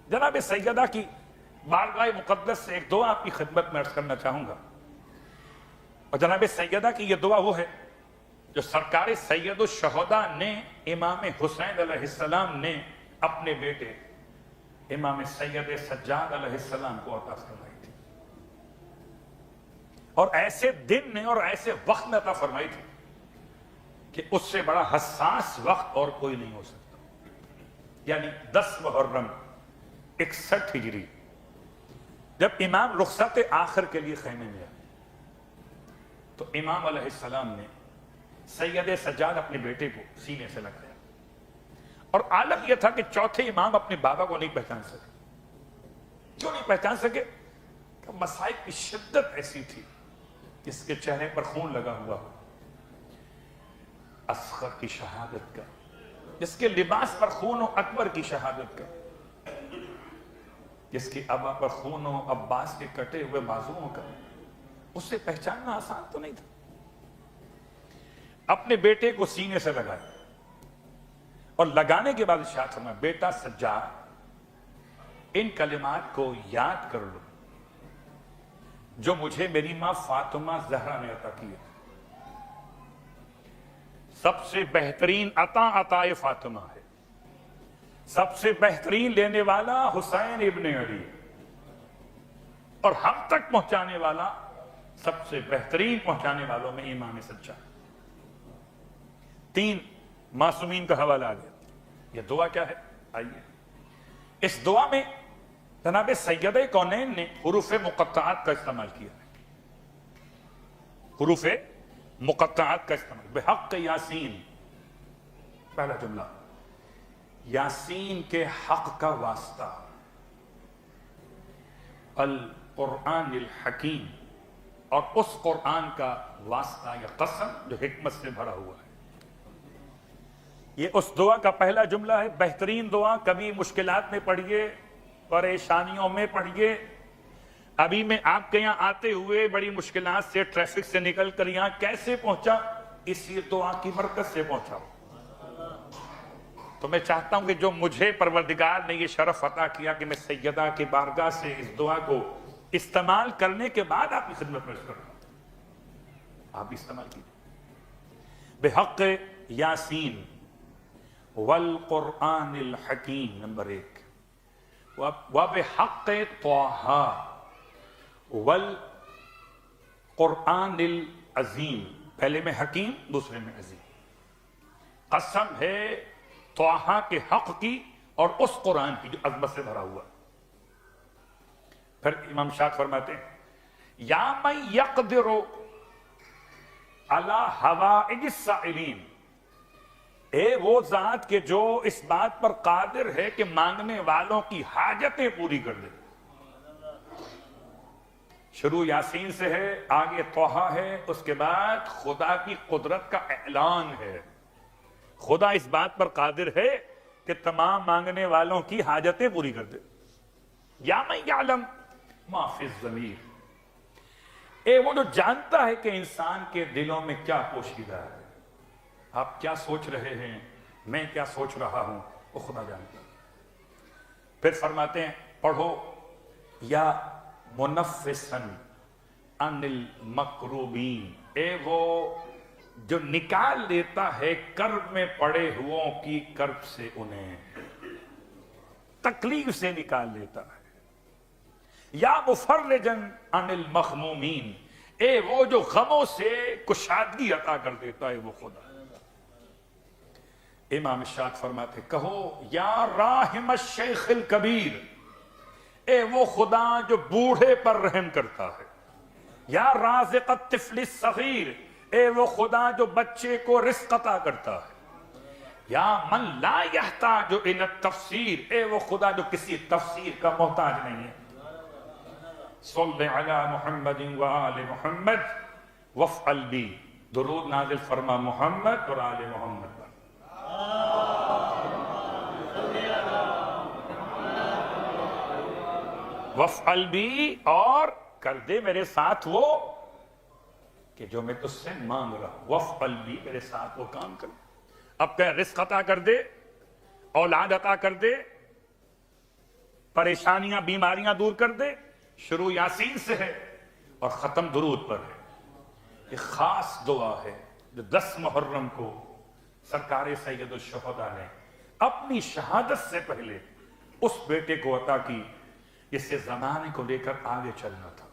جناب سیدہ کی بارگاہ مقدس سے ایک دعا آپ کی خدمت میں عرض کرنا چاہوں گا، اور جناب سیدہ کی یہ دعا وہ ہے جو سرکار سید الشہداء نے امام حسین علیہ السلام نے اپنے بیٹے امام سید سجاد علیہ السلام کو عطا فرمائی تھی، اور ایسے دن میں اور ایسے وقت میں عطا فرمائی تھی کہ اس سے بڑا حساس وقت اور کوئی نہیں ہو سکتا، یعنی 10 محرم 61 ہجری جب امام رخصت آخر کے لیے خیمے میں آئے تو امام علیہ السلام نے سید سجاد اپنے بیٹے کو سینے سے لگایا، اور عالم یہ تھا کہ چوتھے امام اپنے بابا کو نہیں پہچان سکے۔ کیوں نہیں پہچان سکے؟ کہ مصائب کی شدت ایسی تھی، جس کے چہرے پر خون لگا ہوا ہو، اصغر کی شہادت کا، جس کے لباس پر خون ہو اکبر کی شہادت کا، جس کی ابا پر خون ہو عباس کے کٹے ہوئے بازوؤں کا، اسے پہچاننا آسان تو نہیں تھا۔ اپنے بیٹے کو سینے سے لگایا، اور لگانے کے بعد ارشاد فرمایا، بیٹا سجاد ان کلمات کو یاد کر لو جو مجھے میری ماں فاطمہ زہرا نے عطا کیا۔ سب سے بہترین عطا عطائے فاطمہ ہے، سب سے بہترین لینے والا حسین ابن علی، اور ہم تک پہنچانے والا سب سے بہترین پہنچانے والوں میں امام سجاد۔ 3 معصومین کا حوالہ آ گیا۔ یہ دعا کیا ہے؟ آئیے اس دعا میں جناب سیدہ کونین نے حروف مقطعات کا استعمال کیا ہے، حروف مقطعات کا استعمال۔ بحق یاسین، پہلا جملہ، یاسین کے حق کا واسطہ، القرآن الحکیم، اور اس قرآن کا واسطہ یا قسم جو حکمت سے بھرا ہوا ہے۔ یہ اس دعا کا پہلا جملہ ہے، بہترین دعا۔ کبھی مشکلات میں پڑھیے، پریشانیوں میں پڑھیے۔ ابھی میں آپ کے یہاں آتے ہوئے بڑی مشکلات سے ٹریفک سے نکل کر یہاں کیسے پہنچا؟ اسی دعا کی برکت سے پہنچا ہوں۔ تو میں چاہتا ہوں کہ جو مجھے پروردگار نے یہ شرف عطا کیا کہ میں سیدہ کی بارگاہ سے اس دعا کو استعمال کرنے کے بعد آپ کی خدمت میں کروں، آپ استعمال کیجیے۔ بحق یاسین والقرآن الحکیم، نمبر 1، وبحق طٰہٰ والقرآن العظیم، پہلے میں حکیم دوسرے میں عظیم۔ قسم ہے طٰہٰ کے حق کی اور اس قرآن کی جو عظمت سے بھرا ہوا۔ پھر امام شاہ فرماتے ہیں، یا من یقدر علی حوائج السائلین، اے وہ ذات کہ جو اس بات پر قادر ہے کہ مانگنے والوں کی حاجتیں پوری کر دے۔ شروع یاسین سے ہے، آگے طٰہٰ ہے، اس کے بعد خدا کی قدرت کا اعلان ہے۔ خدا اس بات پر قادر ہے کہ تمام مانگنے والوں کی حاجتیں پوری کر دے۔ یا من یعلم ما فی الضمیر، اے وہ جو جانتا ہے کہ انسان کے دلوں میں کیا پوشیدہ ہے۔ آپ کیا سوچ رہے ہیں، میں کیا سوچ رہا ہوں، وہ خدا جانتا ہے۔ پھر فرماتے ہیں، پڑھو، یا منفسا عن المکروبین، اے وہ جو نکال لیتا ہے کرب میں پڑے ہوئوں کی کرب سے، انہیں تکلیف سے نکال لیتا ہے۔ یا مفرجا عن المغمومین، اے وہ جو غموں سے کشادگی عطا کر دیتا ہے، وہ خدا۔ امام شاہ فرماتے، کہو یا راحم الشیخ الکبیر، اے وہ خدا جو بوڑھے پر رحم کرتا ہے۔ یا رازق الطفل الصغیر، اے وہ خدا جو بچے کو رزق عطا کرتا ہے۔ یا من لا یحتاج الی التفسیر، اے وہ خدا جو کسی تفسیر کا محتاج نہیں ہے۔ صلی علی محمد وآل محمد وافعل بی، درود نازل فرما محمد اور آل محمد پر۔ وافعل بی، اور کر دے میرے ساتھ وہ کہ جو میں تجھ سے مانگ رہا ہوں۔ وافعل بی، میرے ساتھ وہ کام کر۔ اب کہ رزق عطا کر دے، اولاد عطا کر دے، پریشانیاں بیماریاں دور کر دے، شروع یاسین سے ہے اور ختم درود پر ہے۔ ایک خاص دعا ہے جو 10 محرم کو سرکار سید الشہداء نے اپنی شہادت سے پہلے اس بیٹے کو عطا کی جس سے زمانے کو لے کر آگے چلنا تھا۔